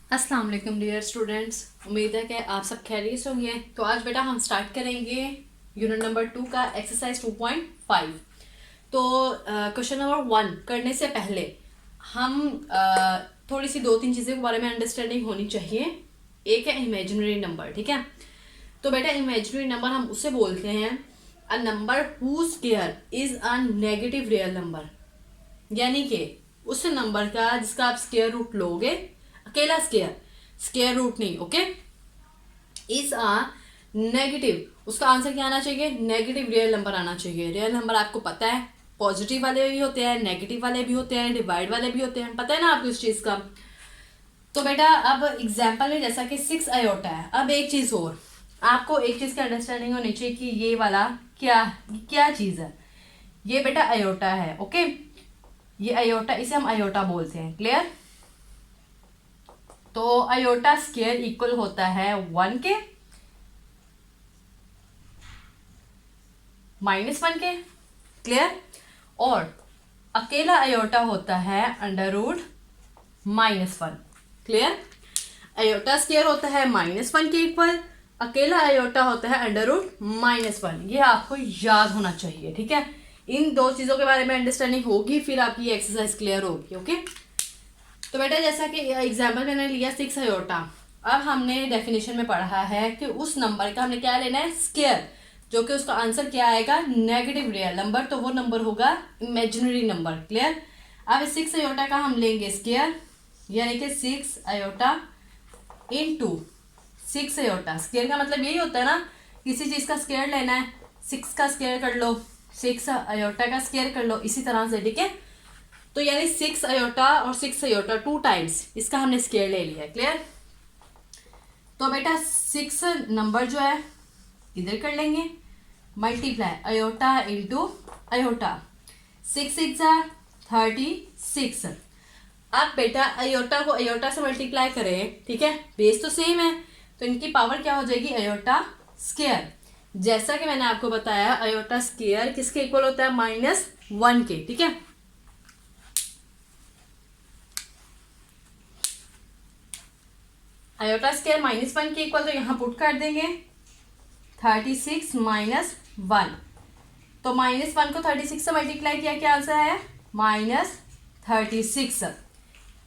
अस्सलाम वालेकुम dear students. उम्मीद है कि आप सब खैरियत से होंगे। तो आज बेटा हम स्टार्ट करेंगे यूनिट नंबर 2 का एक्सरसाइज 2.5। तो क्वेश्चन नंबर 1 करने से पहले हम थोड़ी सी दो तीन चीज़ें के बारे में अंडरस्टैंडिंग होनी चाहिए। एक है इमेजिनरी नंबर, ठीक है। तो बेटा इमेजिनरी नंबर हम उसे बोलते हैं a number whose square is a negative real number, यानी कि उस नंबर का जिसका आप स्क्वायर रूट लोगे, अकेला स्क्वायर रूट नहीं, ओके। इज आ नेगेटिव, उसका आंसर क्या आना चाहिए? नेगेटिव रियल नंबर आना चाहिए। रियल नंबर आपको पता है पॉजिटिव वाले भी होते हैं, नेगेटिव वाले भी होते हैं, डिवाइड वाले भी होते हैं, पता है ना आपको इस चीज का। तो बेटा अब एग्जाम्पल में जैसा कि 6 आयोटा है। अब एक चीज और आपको एक चीज की अंडरस्टैंडिंग होनी चाहिए कि ये वाला क्या क्या चीज है। ये बेटा आयोटा है, ओके। ये आयोटा, इसे हम आयोटा बोलते हैं, क्लियर। तो आयोटा स्क्वायर इक्वल होता है 1 के -1 के, क्लियर। और अकेला आयोटा होता है under root -1, clear. Iota square होता है -1 के इक्वल, अकेला आयोटा होता है अंडर रूट -1। ये आपको याद होना चाहिए, ठीक है। इन दो चीजों के बारे में अंडरस्टैंडिंग होगी, फिर आपकी ये एक्सरसाइज क्लियर होगी, ओके। तो बेटा जैसा कि एग्जाम्पल मैंने लिया 6 आयोटा। अब हमने डेफिनेशन में पढ़ा है कि उस नंबर का हमने क्या लेना है? स्क्वायर, जो कि उसका आंसर क्या आएगा? Negative real number. तो वो नंबर होगा इमेजिनरी नंबर, क्लियर। अब 6 आयोटा का हम लेंगे स्क्वायर, यानी कि 6 आयोटा इंटू 6 आयोटा। स्क्वायर का मतलब यही होता है ना, किसी चीज का स्क्वायर लेना है, 6 का स्क्वायर कर लो, 6 आयोटा का स्क्वायर कर लो, इसी तरह से, ठीक है। तो यानी 6 आयोटा और 6 आयोटा 2 टाइम्स इसका हमने स्क्वायर ले लिया, क्लियर। तो बेटा 6 नंबर जो है इधर कर लेंगे, मल्टीप्लाई आयोटा इंटू आयोटा, 6 6 36। अब बेटा आयोटा को आयोटा से मल्टीप्लाई करें, ठीक है, बेस तो सेम है, तो इनकी पावर क्या हो जाएगी? Iota square. जैसा कि मैंने आपको बताया आयोटा स्क्वायर किसके इक्वल होता है? -1 के, ठीक है। आयोटा स्क्वायर -1 के इक्वल, तो यहाँ पुट कर देंगे 36 -1। तो -1 को 36 से मल्टीप्लाई किया, क्या आंसर है? -36,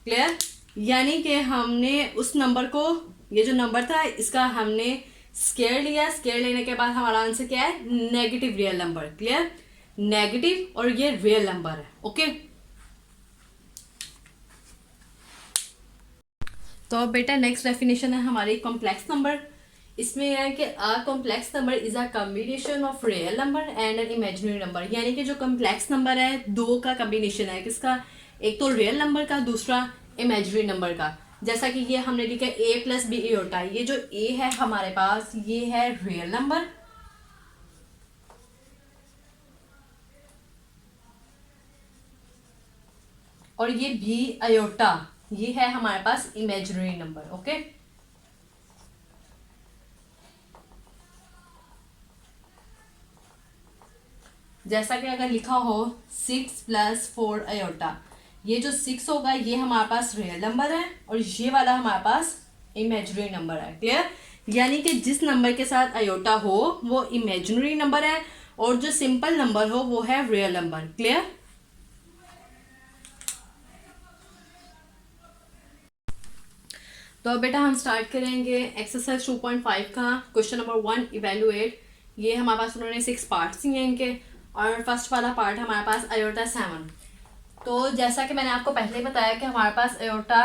क्लियर। यानी कि हमने उस नंबर को, ये जो नंबर था इसका हमने स्क्वायर लिया, स्क्वायर लेने के बाद हमारा आंसर क्या है? Negative real number, clear. Negative और ये रियल नंबर है, ओके। तो अब बेटा नेक्स्ट डेफिनेशन है हमारी कॉम्प्लेक्स नंबर। इसमें यह है कि a complex number is a combination of real number and an imaginary number, यानी कि जो कॉम्प्लेक्स नंबर है दो का कॉम्बिनेशन है, किसका? एक तो रियल नंबर का, दूसरा इमेजिनरी नंबर का। जैसा कि ये हमने लिखा है a + b आयोटा। ये जो a है हमारे पास, ये है रियल नंबर, और ये b आयोटा ये है हमारे पास इमेजिनरी नंबर, ओके। जैसा कि अगर लिखा हो 6 + 4 आयोटा, ये जो 6 होगा ये हमारे पास रियल नंबर है और ये वाला हमारे पास इमेजिनरी नंबर है, क्लियर। यानी कि जिस नंबर के साथ आयोटा हो वो इमेजिनरी नंबर है और जो सिंपल नंबर हो वो है रियल नंबर, क्लियर। तो अब बेटा हम स्टार्ट करेंगे एक्सरसाइज 2.5 का क्वेश्चन नंबर 1 इवेल्युएट। ये हमारे पास उन्होंने 6 पार्ट्स दिए इनके, और फर्स्ट वाला पार्ट हमारे पास आयोटा 7। तो जैसा कि मैंने आपको पहले ही बताया कि हमारे पास आयोटा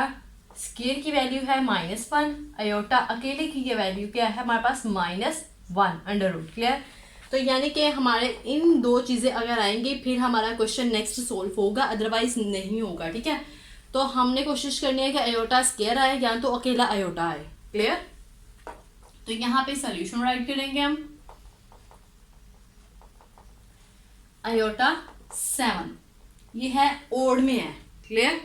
स्क्वायर की वैल्यू है -1, आयोटा अकेले की ये वैल्यू क्या है? हमारे पास -1 अंडर रूट, क्लियर। तो यानी कि हमारे इन दो चीज़ें अगर आएंगी फिर हमारा क्वेश्चन नेक्स्ट सोल्व होगा, अदरवाइज नहीं होगा, ठीक है। तो हमने कोशिश करनी है कि आयोटा स्क्वायर आए या तो अकेला आयोटा आए, क्लियर। तो यहाँ पे सोल्यूशन राइट करेंगे हम, आयोटा 7 ये है ओड में है, क्लियर।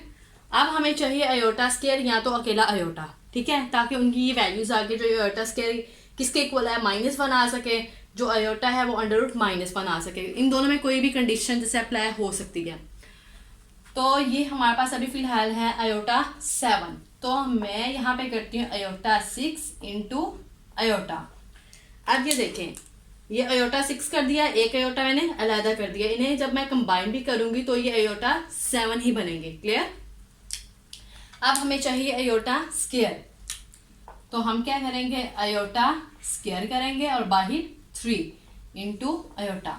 अब हमें चाहिए आयोटा स्क्वायर या तो अकेला आयोटा, ठीक है, ताकि उनकी ये वैल्यूज आगे जो आयोटा स्क्वायर किसके इक्वल है? -1 आ सके, जो आयोटा है वो अंडर रूट -1 आ सके। इन दोनों में कोई भी कंडीशन जैसे अप्लाई हो सकती है। तो ये हमारे पास अभी फिलहाल है आयोटा 7। तो मैं यहाँ पे करती हूँ अयोटा 6 इंटू अयोटा। अब ये देखें, ये अयोटा 6 कर दिया, एक अयोटा मैंने अलहदा कर दिया, इन्हें जब मैं कंबाइन भी करूंगी तो ये अयोटा 7 ही बनेंगे। क्लियर। अब हमें चाहिए अयोटा स्क्वायर, तो हम क्या करेंगे, अयोटा स्क्वायर करेंगे और बाहर 3 इंटू अयोटा।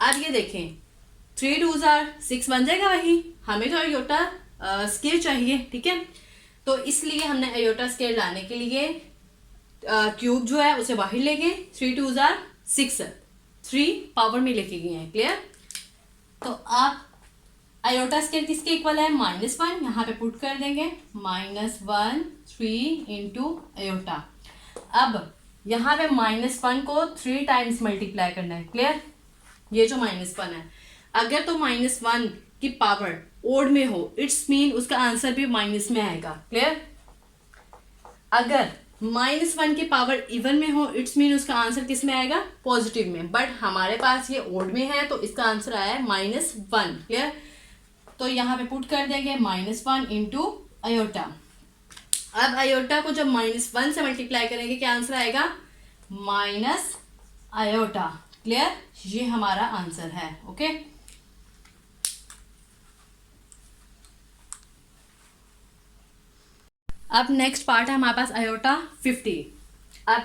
अब ये देखें 3 2 6 बन जाएगा, वही हमें तो अयोटा स्क्वायर चाहिए, ठीक है। तो इसलिए हमने अयोटा स्क्वायर लाने के लिए क्यूब जो है उसे बाहर ले गए, 3 2 6, 3 पावर में लेके गए हैं। क्लियर। तो आप अयोटा स्क्वायर किसके इक्वल है, -1, यहाँ पे पुट कर देंगे, -1 3 इंटू अयोटा। अब यहाँ पे -1 को 3 टाइम्स मल्टीप्लाई करना है। क्लियर। ये जो -1 है, अगर तो -1 की पावर ओड में हो, इट्स मीन उसका आंसर भी माइनस में आएगा। क्लियर। अगर -1 की पावर इवन में हो, इट्स मीन उसका आंसर किस में आएगा, पॉजिटिव में। बट हमारे पास ये ओड में है तो इसका आंसर आया है -1। क्लियर। तो यहाँ पे पुट कर देंगे -1 इंटू अयोटा। अब अयोटा को जब -1 से मल्टीप्लाई करेंगे क्या आंसर आएगा, माइनस अयोटा। क्लियर। ये हमारा आंसर है। ओके। अब नेक्स्ट पार्ट है हमारे पास अयोटा 50। अब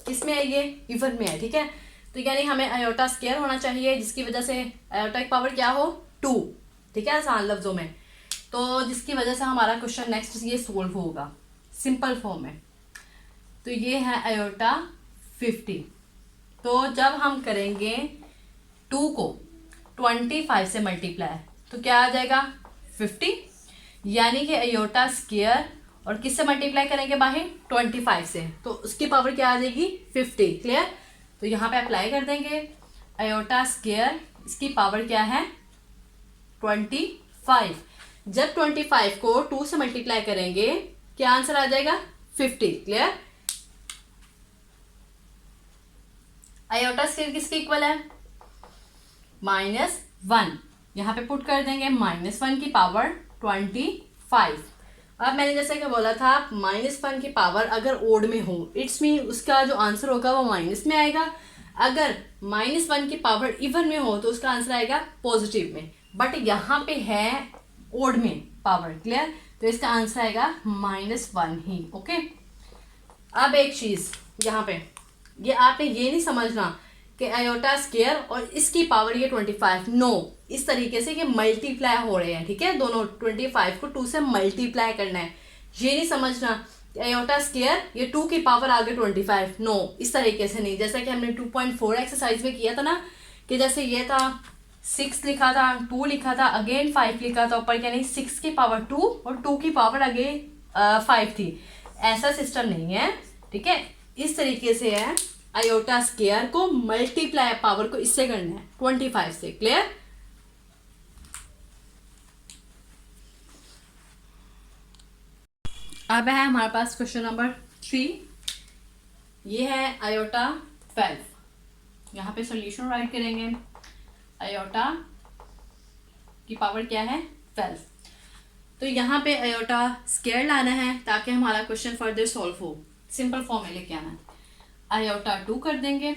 किसमें है, ये इवन में है, ठीक है। तो यानी हमें अयोटा स्क्वायर होना चाहिए, जिसकी वजह से अयोटा की पावर क्या हो, 2, ठीक है, आसान लफ्जों में। तो जिसकी वजह से हमारा क्वेश्चन नेक्स्ट ये सोल्व होगा सिंपल फॉर्म में। तो ये है अयोटा 50। तो जब हम करेंगे 2 को 25 से मल्टीप्लाई तो क्या आ जाएगा, 50। यानी कि अयोटा स्क्वायर और किससे मल्टीप्लाई करेंगे, बाहर 25 से, तो उसकी पावर क्या आ जाएगी, 50। क्लियर। तो यहाँ पे अप्लाई कर देंगे अयोटा स्क्वायर, इसकी पावर क्या है, 25। जब 25 को 2 से मल्टीप्लाई करेंगे क्या आंसर आ जाएगा, 50। क्लियर। अयोटा स्क्वायर किसके इक्वल है, -1। यहाँ पे पुट कर देंगे -1 की पावर 25। अब मैंने जैसे कि बोला था, -1 की पावर अगर ओड में हो, इट्स मीन उसका जो आंसर होगा वो माइनस में आएगा। अगर -1 की पावर इवन में हो तो उसका आंसर आएगा पॉजिटिव में। बट यहाँ पे है ओड में पावर। क्लियर। तो इसका आंसर आएगा -1 ही। ओके। अब एक चीज यहाँ पे, ये आपने ये नहीं समझना कि अयोटा स्क्वायर और इसकी पावर ये 25, नो, इस तरीके से ये मल्टीप्लाई हो रहे हैं, ठीक है। दोनों 25 को 2 से मल्टीप्लाई करना है, ये नहीं समझना कि अयोटा स्क्वायर ये 2 की पावर आगे 25, नो, इस तरीके से नहीं। जैसा कि हमने 2.4 एक्सरसाइज में किया था ना, कि जैसे ये था 6 लिखा था, 2 लिखा था, अगेन 5 लिखा था ऊपर, यानी 6 की पावर 2 और 2 की पावर अगेन 5 थी। ऐसा सिस्टम नहीं है, ठीक है। इस तरीके से है, अयोटा स्क्वायर को मल्टीप्लाई पावर को इससे करना है 25 से। क्लियर। अब है हमारे पास क्वेश्चन नंबर 3। ये है अयोटा 12। यहाँ पे सॉल्यूशन राइट करेंगे, अयोटा की पावर क्या है, 12। तो यहाँ पे अयोटा स्क्वायर लाना है ताकि हमारा क्वेश्चन फर्दर सॉल्व हो, सिंपल फॉर्म में लेके आना है। अयोटा 2 कर देंगे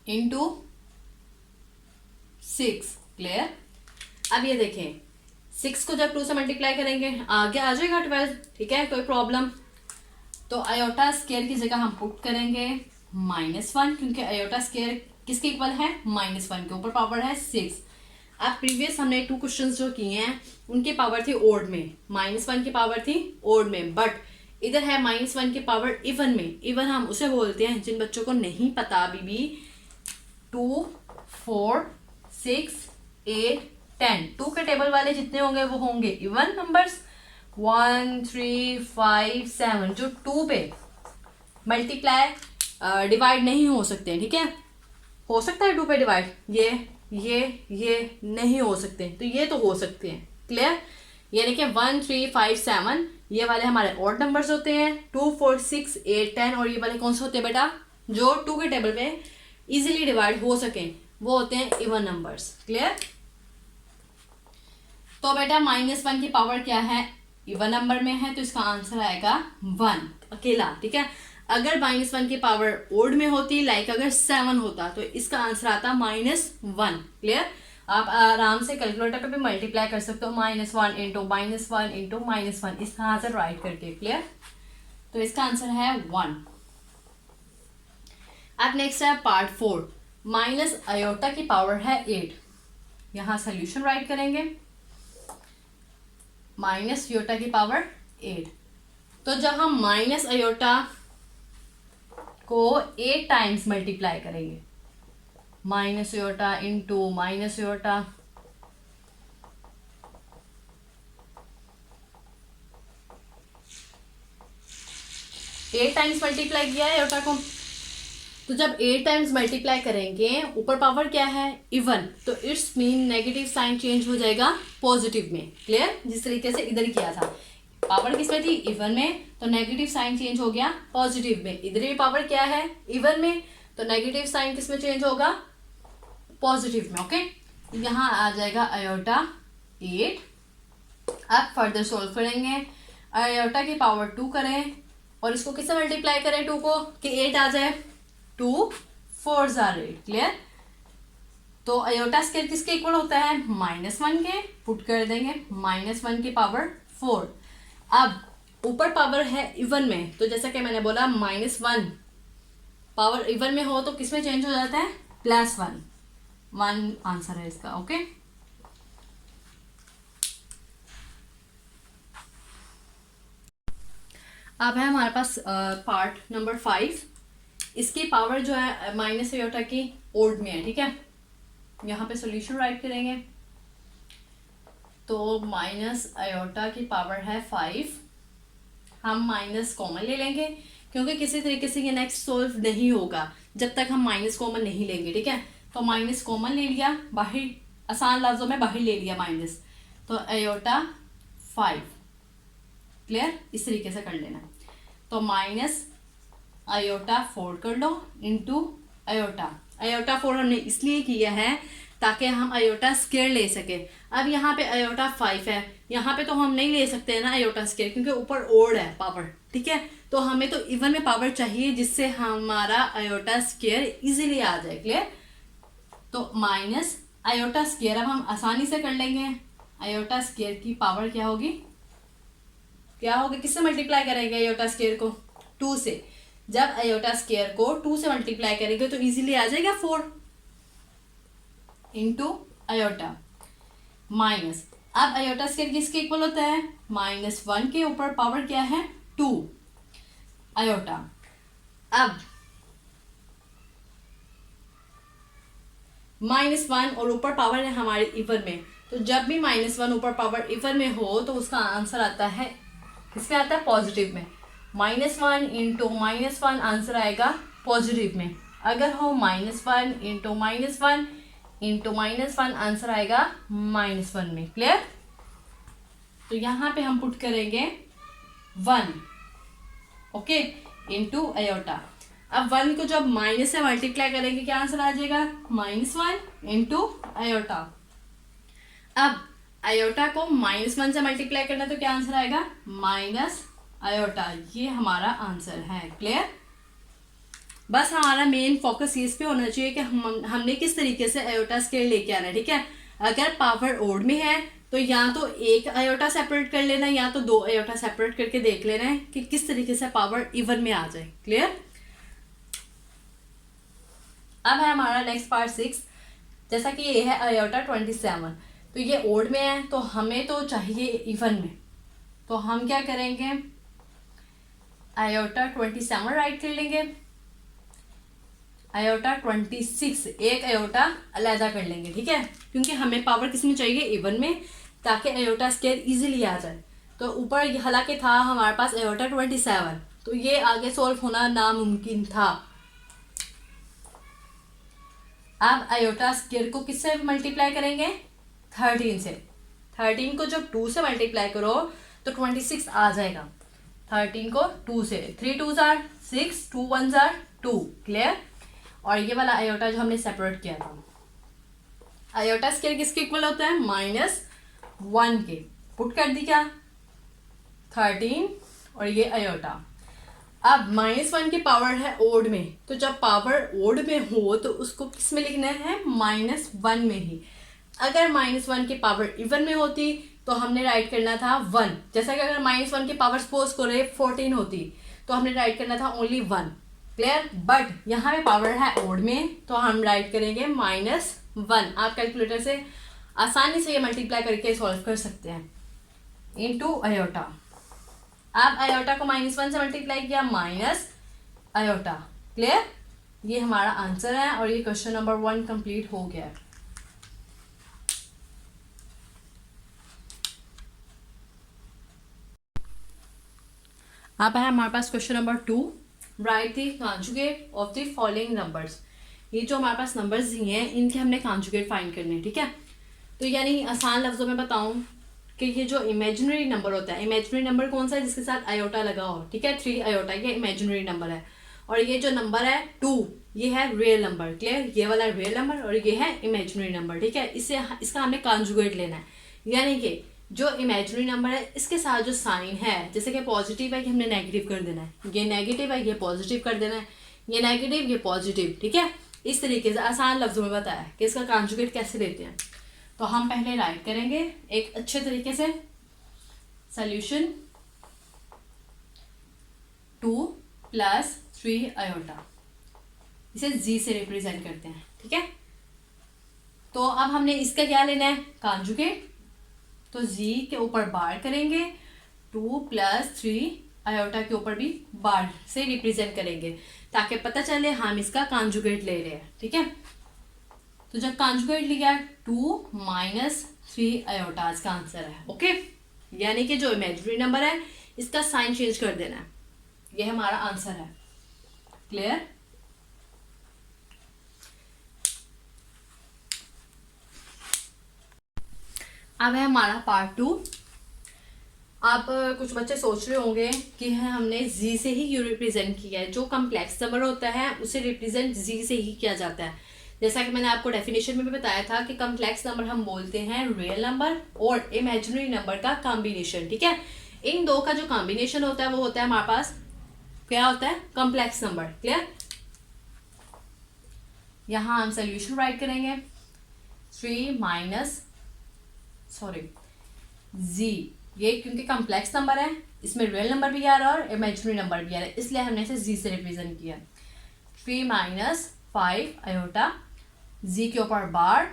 इंटू 6। क्लियर। अब ये देखें 6 को जब 2 से मल्टीप्लाई करेंगे आगे आ जाएगा 12, ठीक है, कोई प्रॉब्लम। तो अयोटा स्क्वायर की जगह हम पुट करेंगे -1, क्योंकि अयोटा स्क्वायर किसके इक्वल है, -1 के ऊपर पावर है 6। अब प्रीवियस हमने 2 क्वेश्चंस जो किए हैं उनकी पावर थी ओड में, -1 की पावर थी ओड में, बट इधर है -1 की पावर इवन में। इवन हम उसे बोलते हैं, जिन बच्चों को नहीं पता अभी भी, 2 4 6 8 10, 2 के टेबल वाले जितने होंगे वो होंगे इवन नंबर्स। 1 3 5 7 जो 2 पे मल्टीप्लाई डिवाइड नहीं हो सकते, ठीक है। हो सकता है 2 पे डिवाइड, ये नहीं हो सकते, तो ये तो हो सकते हैं। क्लियर। यानी कि 1 3 5 7 ये वाले हमारे ऑड नंबर्स होते हैं, 2 4 6 8 10, और ये वाले कौन से होते हैं बेटा, जो 2 के टेबल पे इजीली डिवाइड हो सके, वो होते हैं इवन नंबर्स। क्लियर। तो बेटा -1 की पावर क्या है, इवन नंबर में है, तो इसका आंसर आएगा 1 अकेला, ठीक है। अगर -1 की पावर ओड में होती, लाइक अगर 7 होता, तो इसका आंसर आता -1। क्लियर। आप आराम से कैलकुलेटर पे भी मल्टीप्लाई कर सकते हो, -1 इंटू -1 इंटू -1, इसका आंसर राइट करके। क्लियर। तो इसका आंसर है 1। अब नेक्स्ट है पार्ट 4, माइनस आयोटा की पावर है 8। यहां सोल्यूशन राइट करेंगे, माइनस आयोटा की पावर 8। तो जब हम माइनस आयोटा को 8 टाइम्स मल्टीप्लाई करेंगे, minus iota into minus iota, eight times multiply किया है आयोटा को, तो जब 8 टाइम्स मल्टीप्लाई करेंगे, ऊपर पावर क्या है, इवन, तो it's mean negative sign change हो जाएगा पॉजिटिव में। क्लियर। जिस तरीके से इधर किया था, पावर किसमें थी, इवन में, तो नेगेटिव साइन चेंज हो गया पॉजिटिव में। इधर भी पावर क्या है, इवन में, तो नेगेटिव साइन किसमें चेंज होगा, पॉजिटिव में। ओके, यहाँ आ जाएगा आयोटा 8। अब फर्दर सोल्व करेंगे, आयोटा की पावर 2 करें और इसको किससे मल्टीप्लाई करें 2 को, कि 8 आ जाए, 2 4 आर 8। क्लियर। तो आयोटा स्केयर किसके इक्वल होता है, -1 के, पुट कर देंगे -1 की पावर 4। अब ऊपर पावर है इवन में, तो जैसा कि मैंने बोला -1 पावर इवन में हो तो किसमें चेंज हो जाता है, +1। 1 आंसर है इसका। ओके, अब है हमारे पास पार्ट नंबर 5। इसकी पावर जो है माइनस आयोटा की ओड में है, ठीक है। यहाँ पे सॉल्यूशन राइट करेंगे, तो माइनस आयोटा की पावर है 5। हम माइनस कॉमन ले लेंगे, क्योंकि किसी तरीके से ये नेक्स्ट सोल्व नहीं होगा जब तक हम माइनस कॉमन नहीं लेंगे, ठीक है। तो माइनस कॉमन ले लिया, बाहर आसान लफ्जों में बाहर ले लिया माइनस, तो आयोटा 5। क्लियर। इस तरीके से कर लेना, तो माइनस आयोटा 4 कर लो इंटू आयोटा। आयोटा 4 हमने इसलिए किया है ताकि हम आयोटा स्केयर ले सके। अब यहाँ पे आयोटा 5 है, यहाँ पे तो हम नहीं ले सकते हैं ना आयोटा स्केयर, क्योंकि ऊपर ओड है पावर, ठीक है। तो हमें तो इवन में पावर चाहिए जिससे हमारा आयोटा स्केयर इजीली आ जाए। क्लियर। तो माइनस आयोटा स्केयर अब हम आसानी से कर लेंगे। आयोटा स्केयर की पावर क्या होगी, क्या होगी, किससे मल्टीप्लाई करेंगे आयोटा स्केयर को, 2 से। जब आयोटा स्केयर को 2 से मल्टीप्लाई करेंगे तो इजीली आ जाएगा 4 इंटू आयोटा माइनस। अब आयोटा स्केयर किसके इक्वल होता है, -1 के ऊपर पावर क्या है, 2 आयोटा। अब -1 और ऊपर पावर है हमारे इवन में, तो जब भी -1 ऊपर पावर इवन में हो तो उसका आंसर आता है, किसमें आता है, पॉजिटिव में। -1 इंटू -1 आंसर आएगा पॉजिटिव में। अगर हो -1 इंटू -1 इंटू -1 आंसर आएगा -1 में। क्लियर। तो यहाँ पे हम पुट करेंगे 1, ओके, इंटू आयोटा। अब 1 को जब माइनस से मल्टीप्लाई करेंगे क्या आंसर आ जाएगा, -1 इंटू आयोटा। अब आयोटा को -1 से मल्टीप्लाई करना तो क्या आंसर आएगा, माइनस आयोटा। ये हमारा आंसर है। क्लियर। बस हमारा मेन फोकस इस पे होना चाहिए कि हमने किस तरीके से आयोटा स्केयर लेके आना है, ठीक है। अगर पावर ओड में है तो या तो एक आयोटा सेपरेट कर लेना है या तो 2 आयोटा सेपरेट करके देख लेना है कि किस तरीके से पावर इवन में आ जाए। क्लियर। अब है हमारा नेक्स्ट पार्ट 6। जैसा कि ये है आयोटा 27, तो ये ओड में है तो हमें तो चाहिए इवन में, तो हम क्या करेंगे, आयोटा 27 राइट कर लेंगे, आयोटा 26 एक आयोटा अलहदा कर लेंगे, ठीक है, क्योंकि हमें पावर किसमें चाहिए, इवन में, ताकि आयोटा स्केयर इजीली आ जाए। तो ऊपर हालांकि था हमारे पास आयोटा 27, तो ये आगे सॉल्व होना नामुमकिन था। अब आयोटा स्केयर को किससे मल्टीप्लाई करेंगे, 13 से। 13 को जब 2 से मल्टीप्लाई करो तो 26 आ जाएगा। 13 को 2 से, 3 2s are 6, 2 1s are 2। Clear. और ये वाला आयोटा जो हमने सेपरेट किया था, आयोटा स्केयर किसके इक्वल होता है, 1 के पुट कर दी क्या 13 और ये आयोटा। अब -1 की पावर है ओड में, तो जब पावर ओड में हो तो उसको किस में लिखना है -1 में ही। अगर -1 की पावर इवन में होती तो हमने राइट करना था 1, जैसा कि अगर -1 की पावर सपोज करें 14 होती तो हमने राइट करना था ओनली 1। क्लियर। बट यहाँ पे पावर है ओड में तो हम राइट करेंगे -1। आप कैलकुलेटर से आसानी से ये मल्टीप्लाई करके सॉल्व कर सकते हैं इनटू आयोटा। अब आयोटा को -1 से मल्टीप्लाई किया माइनस आयोटा। क्लियर। ये हमारा आंसर है और ये क्वेश्चन नंबर 1 कंप्लीट हो गया है। अब है हमारे पास question number 2, write the conjugate of the following numbers. ये जो हमारे पास नंबर्स दिए हैं इनके हमने कॉन्जुगेट फाइंड करने हैं। ठीक है, तो यानी आसान लफ्जों में बताऊं कि ये जो इमेजिनरी नंबर होता है, इमेजिनरी नंबर कौन सा है जिसके साथ आयोटा लगा हो। ठीक है, 3 आयोटा ये इमेजिनरी नंबर है। और ये जो नंबर है 2 ये है रियल नंबर। क्लियर। ये वाला रियल नंबर और ये है इमेजिनरी नंबर। ठीक है, इसका हमने कॉन्जुगेट लेना है, यानी कि जो इमेजिनरी नंबर है इसके साथ जो साइन है, जैसे कि पॉजिटिव है कि हमने नेगेटिव कर देना है, ये नेगेटिव है ये पॉजिटिव कर देना है, ये नेगेटिव ये पॉजिटिव। ठीक है, इस तरीके से आसान लफ्जों में बताया कि इसका कॉन्जुगेट कैसे लेते हैं। तो हम पहले राइट करेंगे एक अच्छे तरीके से सॉल्यूशन 2 + 3 आयोटा, इसे जी से रिप्रेजेंट करते हैं। ठीक है, तो अब हमने इसका क्या लेना है कॉन्जुगेट, तो जी के ऊपर बार करेंगे, 2 + 3 आयोटा के ऊपर भी बार से रिप्रेजेंट करेंगे ताकि पता चले हम इसका कॉन्जुगेट ले रहे हैं। ठीक है, तो जब कॉन्जुगेट लिया 2 - 3 आयोटा इसका आंसर है। ओके, यानी कि जो इमेजिनरी नंबर है इसका साइन चेंज कर देना है, यह हमारा आंसर है। क्लियर। अब है हमारा पार्ट 2। आप कुछ बच्चे सोच रहे होंगे कि हमने जी से ही क्यों रिप्रेजेंट किया है। जो कम्प्लेक्स नंबर होता है उसे रिप्रेजेंट जी से ही किया जाता है। जैसा कि मैंने आपको डेफिनेशन में भी बताया था कि कम्प्लेक्स नंबर हम बोलते हैं रियल नंबर और इमेजिनरी नंबर का कॉम्बिनेशन। ठीक है, इन दो का जो कॉम्बिनेशन होता है वो होता है हमारे पास क्या होता है कम्प्लेक्स नंबर। क्लियर। यहां हम सोल्यूशन राइट करेंगे 3 जी, ये क्योंकि कम्प्लेक्स नंबर है इसमें रियल नंबर भी आ रहा है और इमेजिनरी नंबर भी आ रहा है, इसलिए हमने इसे जी से रिप्रेजेंट किया। 3 - 5 आयोटा, जी के ऊपर बार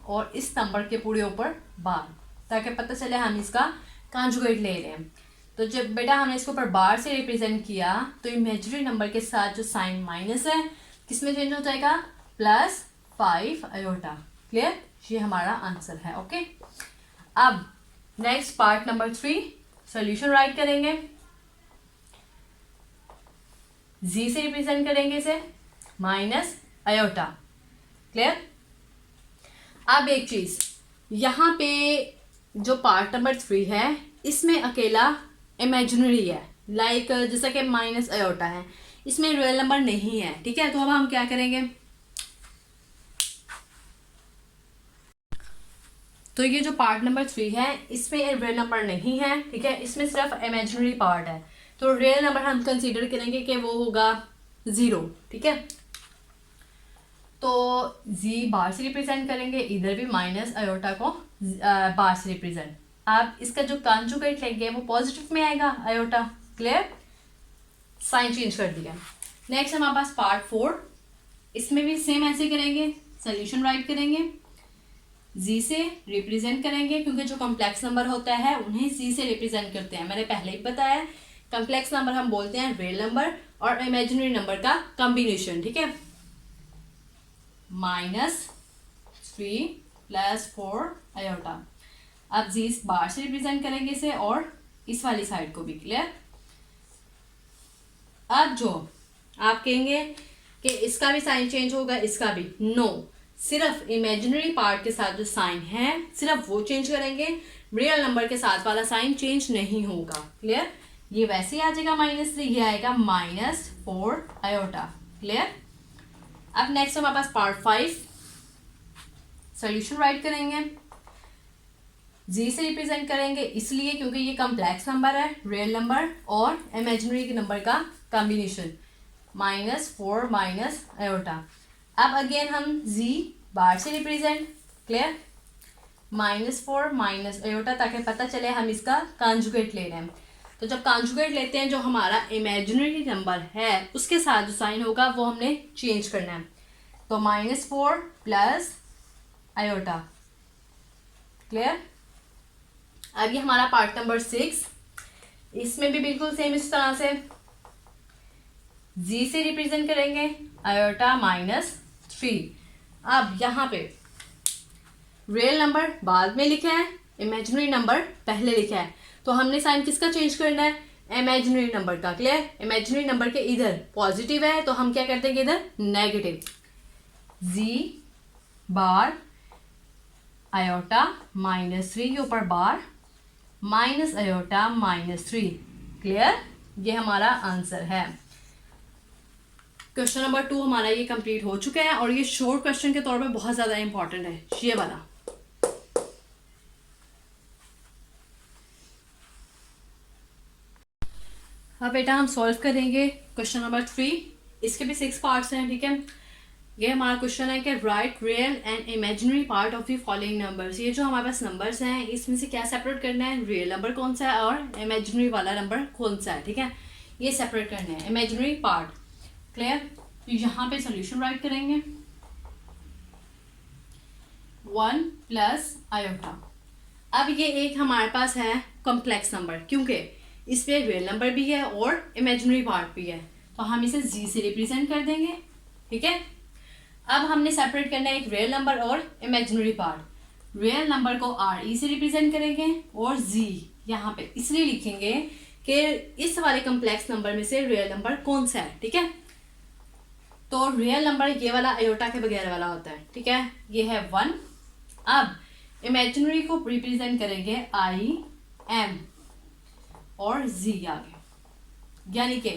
और इस नंबर के पूरे ऊपर बार, ताकि पता चले हम इसका कॉन्जुगेट ले रहे हैं। तो जब बेटा हमने इसके ऊपर बार से रिप्रेजेंट किया तो इमेजिनरी नंबर के साथ जो साइन माइनस है किसमें चेंज हो जाएगा +5 आयोटा। क्लियर, ये हमारा आंसर है। ओके, अब next part number 3 solution right करेंगे, जी से रिप्रेजेंट करेंगे इसे माइनस आयोटा। क्लियर। अब एक चीज यहाँ पे जो पार्ट नंबर 3 है इसमें अकेला इमेजिनरी है, लाइक जैसा कि माइनस आयोटा है, इसमें रियल नंबर नहीं है। ठीक है, तो अब हम क्या करेंगे, तो ये जो पार्ट नंबर 3 है इसमें रियल नंबर नहीं है। ठीक है, इसमें सिर्फ इमेजिनरी पार्ट है, तो रियल नंबर हम कंसीडर करेंगे कि वो होगा 0। ठीक है, तो जी बार से रिप्रेजेंट करेंगे, इधर भी माइनस आयोटा को बार से रिप्रेजेंट। आप इसका जो कॉन्जुगेट लेंगे वो पॉजिटिव में आएगा आयोटा। क्लियर, साइन चेंज कर दिया। नेक्स्ट हमारे पास पार्ट 4, इसमें भी सेम ऐसे करेंगे, सोल्यूशन राइट करेंगे, जी से रिप्रेजेंट करेंगे क्योंकि जो कॉम्प्लेक्स नंबर होता है उन्हें जी से रिप्रेजेंट करते हैं। मैंने पहले ही बताया कॉम्प्लेक्स नंबर हम बोलते हैं रियल नंबर और इमेजिनरी नंबर का कॉम्बिनेशन। ठीक है, -3 + 4 आयोटा। अब जी इस बार से रिप्रेजेंट करेंगे इसे और इस वाली साइड को भी। क्लियर। अब जो आप कहेंगे कि इसका भी साइन चेंज होगा, इसका भी, नो, सिर्फ इमेजिनरी पार्ट के साथ जो साइन है सिर्फ वो चेंज करेंगे, रियल नंबर के साथ वाला साइन चेंज नहीं होगा। क्लियर, ये वैसे ही आ जाएगा -3, ये आएगा -4 आयोटा। क्लियर। अब नेक्स्ट हमारे पास पार्ट 5 सोल्यूशन राइट करेंगे, जी से रिप्रेजेंट करेंगे इसलिए क्योंकि ये कम्प्लेक्स नंबर है, रियल नंबर और इमेजिनरी नंबर का कॉम्बिनेशन, -4 माइनस आयोटा। अब अगेन हम जी बार से रिप्रेजेंट, क्लियर, -4 माइनस आयोटा, ताकि पता चले हम इसका कॉन्जुगेट ले रहे हैं। तो जब कॉन्जुगेट लेते हैं जो हमारा इमेजिनरी नंबर है उसके साथ जो साइन होगा वो हमने चेंज करना है। तो -4 प्लस आयोटा, क्लियर। अब ये हमारा पार्ट नंबर 6, इसमें भी बिल्कुल सेम इस तरह से जी से रिप्रेजेंट करेंगे आयोटा -3। अब यहाँ पे रियल नंबर बाद में लिखा है, इमेजिनरी नंबर पहले लिखा है, तो हमने साइन किसका चेंज करना है, इमेजिनरी नंबर का, क्लियर। इमेजिनरी नंबर के इधर पॉजिटिव है तो हम क्या करते हैं कि इधर नेगेटिव, जी बार आयोटा -3 के ऊपर बार माइनस आयोटा -3, क्लियर। ये हमारा आंसर है। क्वेश्चन नंबर 2 हमारा ये कंप्लीट हो चुका है और ये शॉर्ट क्वेश्चन के तौर पे बहुत ज्यादा इंपॉर्टेंट है ये वाला। अब बेटा हम सॉल्व करेंगे क्वेश्चन नंबर 3। इसके भी 6 पार्ट्स हैं, ठीक है। ये हमारा क्वेश्चन है कि right real and imaginary part of the following numbers. ये जो हमारे पास नंबर्स हैं इसमें से क्या सेपरेट करना है, रियल नंबर कौन सा है और इमेजिनरी वाला नंबर कौन सा है, ठीक है। ये सेपरेट करना है, इमेजिनरी पार्ट, क्लियर। तो यहाँ पे सोल्यूशन राइट करेंगे 1 प्लस आयोटा। अब ये एक हमारे पास है कॉम्प्लेक्स नंबर क्योंकि इसमें रियल नंबर भी है और इमेजिनरी पार्ट भी है, तो हम इसे जी से रिप्रेजेंट कर देंगे, ठीक है। अब हमने सेपरेट करना है एक रियल नंबर और इमेजिनरी पार्ट। रियल नंबर को आर ई से रिप्रेजेंट करेंगे और जी यहाँ पे इसलिए लिखेंगे कि इस वाले कॉम्प्लेक्स नंबर में से रियल नंबर कौन सा है, ठीक है। तो रियल नंबर ये वाला आयोटा के बगैर वाला होता है, ठीक है, ये है 1। अब इमेजिनरी को रिप्रेजेंट करेंगे आई एम और जी आगे, यानी कि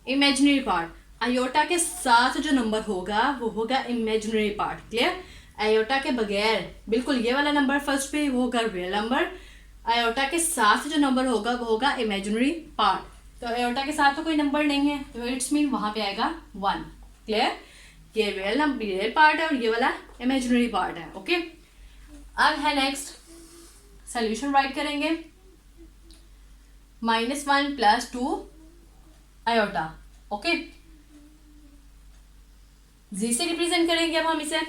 इमेजिनरी पार्ट आयोटा के साथ जो नंबर होगा वो होगा इमेजिनरी पार्ट, क्लियर। आयोटा के बगैर बिल्कुल ये वाला नंबर फर्स्ट पे वो होगा रियल नंबर, आयोटा के साथ जो नंबर होगा वो होगा इमेजिनरी पार्ट। तो आयोटा के साथ तो कोई नंबर नहीं है तो इट्स मीन वहां पे आएगा 1, क्लियर। ये रियल नंबर रियल पार्ट है और ये वाला इमेजिनरी पार्ट है, ओके। अब है नेक्स्ट सोल्यूशन राइट करेंगे -1 प्लस 2 आयोटा, ओके। जी से रिप्रेजेंट करेंगे अब हम इसे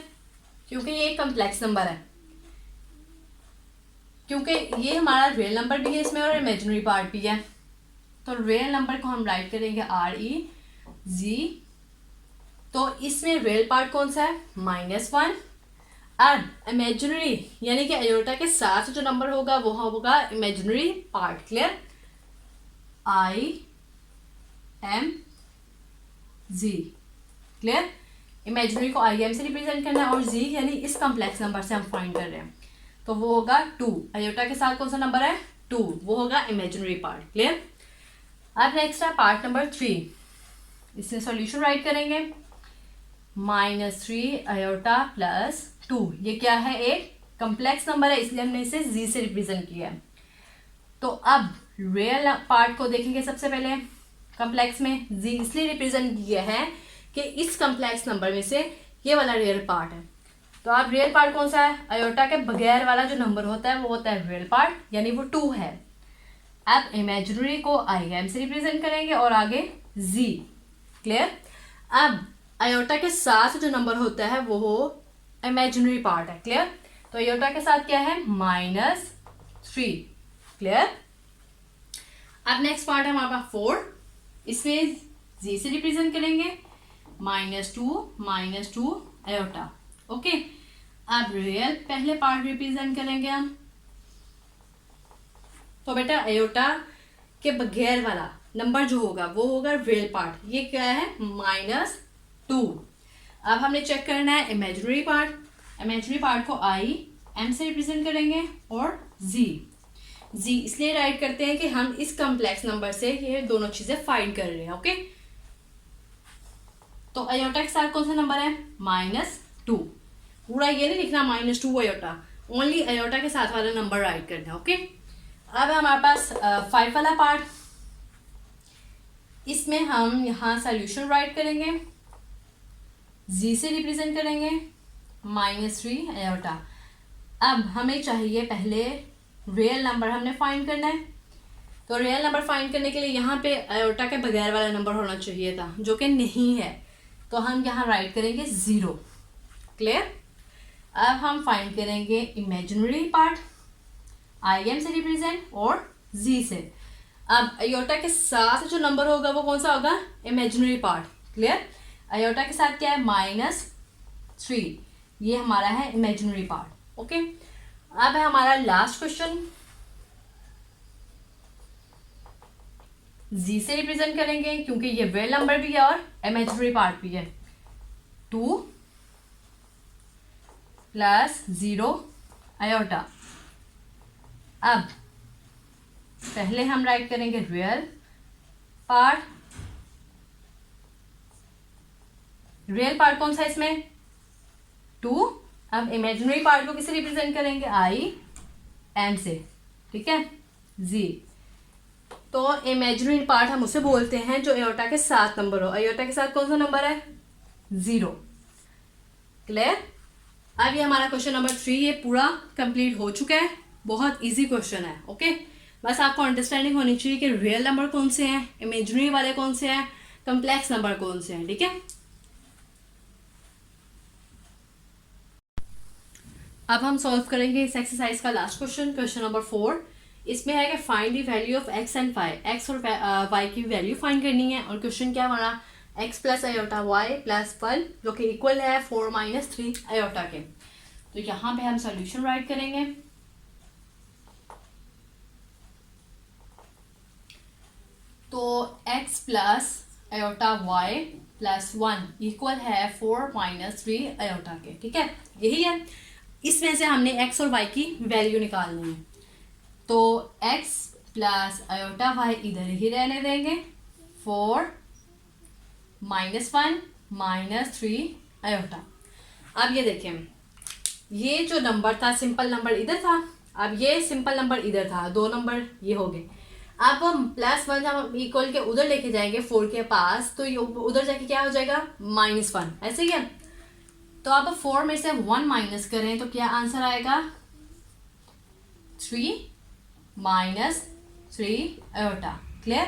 क्योंकि ये एक कॉम्प्लेक्स नंबर है, क्योंकि ये हमारा रियल नंबर भी है इसमें और इमेजिनरी पार्ट भी है। तो रियल नंबर को हम राइट करेंगे आर ई जी, तो इसमें रियल पार्ट कौन सा है -1 और इमेजिनरी यानी कि आयोटा के साथ जो नंबर होगा वो होगा imaginary part, clear. I M G, clear. Imaginary को आई एम से रिप्रेजेंट करना है और जी यानी इस कॉम्प्लेक्स नंबर से हम फाइंड कर रहे हैं, तो वो होगा 2। आयोटा के साथ कौन सा नंबर है 2, वो होगा इमेजिनरी पार्ट, क्लियर। अब नेक्स्ट है पार्ट नंबर 3। इसमें सॉल्यूशन राइट करेंगे -3 आयोटा प्लस 2। ये क्या है, एक कॉम्प्लेक्स नंबर है इसलिए हमने इसे जी से रिप्रेजेंट किया है। तो अब रियल पार्ट को देखेंगे सबसे पहले। कॉम्प्लेक्स में जी इसलिए रिप्रेजेंट किया है कि इस कॉम्प्लेक्स नंबर में से ये वाला रियल पार्ट है। तो अब रियल पार्ट कौन सा है, आयोटा के बगैर वाला जो नंबर होता है वो होता है रियल पार्ट यानी वो 2 है। अब इमेजिनरी को आई एम से रिप्रेजेंट करेंगे और आगे जी, क्लियर। अब आयोटा के साथ जो नंबर होता है वो हो इमेजिनरी पार्ट है, क्लियर। तो आयोटा के साथ क्या है -3, क्लियर। अब नेक्स्ट पार्ट है हमारे पास 4। इसमें जी से रिप्रेजेंट करेंगे -2 आयोटा, ओके। अब रियल पहले पार्ट रिप्रेजेंट करेंगे हम, तो बेटा आयोटा के बगैर वाला नंबर जो होगा वो होगा रियल पार्ट। ये क्या है -2। अब हमने चेक करना है इमेजिनरी पार्ट। इमेजिनरी पार्ट को आई एम से रिप्रेजेंट करेंगे और जी इसलिए राइट करते हैं कि हम इस कॉम्प्लेक्स नंबर से ये दोनों चीजें फाइंड कर रहे हैं, ओके। तो आयोटा के साथ कौन सा नंबर है -2। पूरा ये नहीं लिखना -2 आयोटा, ओनली आयोटा के साथ वाला नंबर राइट करना है। ओके, अब है हमारे पास 5 वाला पार्ट। इसमें हम यहाँ सोल्यूशन राइट करेंगे, जी से रिप्रेजेंट करेंगे -3 आयोटा। अब हमें चाहिए पहले रियल नंबर हमने फाइंड करना है, तो रियल नंबर फाइंड करने के लिए यहाँ पे आयोटा के बगैर वाला नंबर होना चाहिए था, जो कि नहीं है, तो हम यहाँ राइट करेंगे 0। क्लियर? अब हम फाइंड करेंगे इमेजिनरी पार्ट, IM से रिप्रेजेंट और Z से। अब आयोटा के साथ जो नंबर होगा वो कौन सा होगा? Imaginary part. क्लियर? आयोटा के साथ क्या है? -3, ये हमारा है इमेजिनरी पार्ट। ओके, अब है हमारा लास्ट क्वेश्चन, Z से रिप्रेजेंट करेंगे क्योंकि ये रियल नंबर भी है और इमेजिनरी पार्ट भी है। 2 + 0 आयोटा। अब पहले हम राइट करेंगे रियल पार्ट। रियल पार्ट कौन सा है इसमें? 2। अब इमेजिनरी पार्ट को किसे रिप्रेजेंट करेंगे? IM से। ठीक है, Z। तो इमेजिनरी पार्ट हम उसे बोलते हैं जो आयोटा के साथ नंबर हो। आयोटा के साथ कौन सा नंबर है? 0। क्लियर? अब ये हमारा क्वेश्चन नंबर 3 ये पूरा कंप्लीट हो चुका है। बहुत इजी क्वेश्चन है। ओके, बस आपको अंडरस्टैंडिंग होनी चाहिए कि रियल नंबर कौन से हैं, इमेजिनरी वाले कौन से हैं, कॉम्प्लेक्स नंबर कौन से हैं। ठीक है, अब हम सॉल्व करेंगे इस एक्सरसाइज का लास्ट क्वेश्चन, क्वेश्चन नंबर 4। इसमें है कि find the value of x and y। x और y की वैल्यू फाइंड करनी है, और क्वेश्चन क्या हमारा? x + आयोटा y + 1 जो कि इक्वल है 4 - 3 आयोटा के। तो यहाँ पे हम सॉल्यूशन राइट करेंगे। तो x + आयोटा y + 1 इक्वल है 4 - 3 आयोटा के। ठीक है, यही है। इसमें से हमने x और y की वैल्यू निकालनी है, तो x + आयोटा y इधर ही रहने देंगे, 4 - 1 - 3 आयोटा। अब ये देखें, ये जो नंबर था सिंपल नंबर इधर था, अब ये सिंपल नंबर इधर था, 2 नंबर ये हो गए। अब हम +1 हम इक्वल के उधर लेके जाएंगे 4 के पास, तो ये उधर जाके क्या हो जाएगा? -1। ऐसे ही है। तो अब 4 में से 1 माइनस करें तो क्या आंसर आएगा? 3 - 3 आयोटा। क्लियर?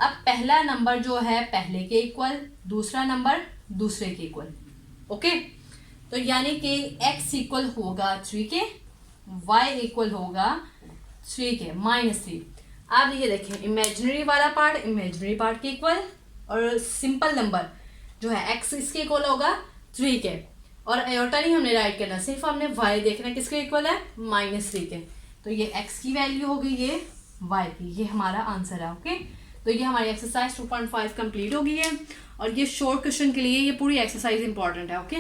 अब पहला नंबर जो है पहले के इक्वल, दूसरा नंबर दूसरे के इक्वल। ओके, तो यानी कि x इक्वल होगा 3 के, y इक्वल होगा 3 के -3। अब ये देखें, इमेजिनरी वाला पार्ट इमेजिनरी पार्ट के इक्वल, और सिंपल नंबर जो है x इसके इक्वल होगा 3 के, और आयोटा नहीं हमने राइट करना, सिर्फ हमने y देखना किसके इक्वल है? -3 के। तो ये x की वैल्यू हो गई, ये y की, ये हमारा आंसर है। ओके, तो ये हमारी एक्सरसाइज 2.5 कंप्लीट हो गई है, और ये शॉर्ट क्वेश्चन के लिए ये पूरी एक्सरसाइज इंपॉर्टेंट है। ओके।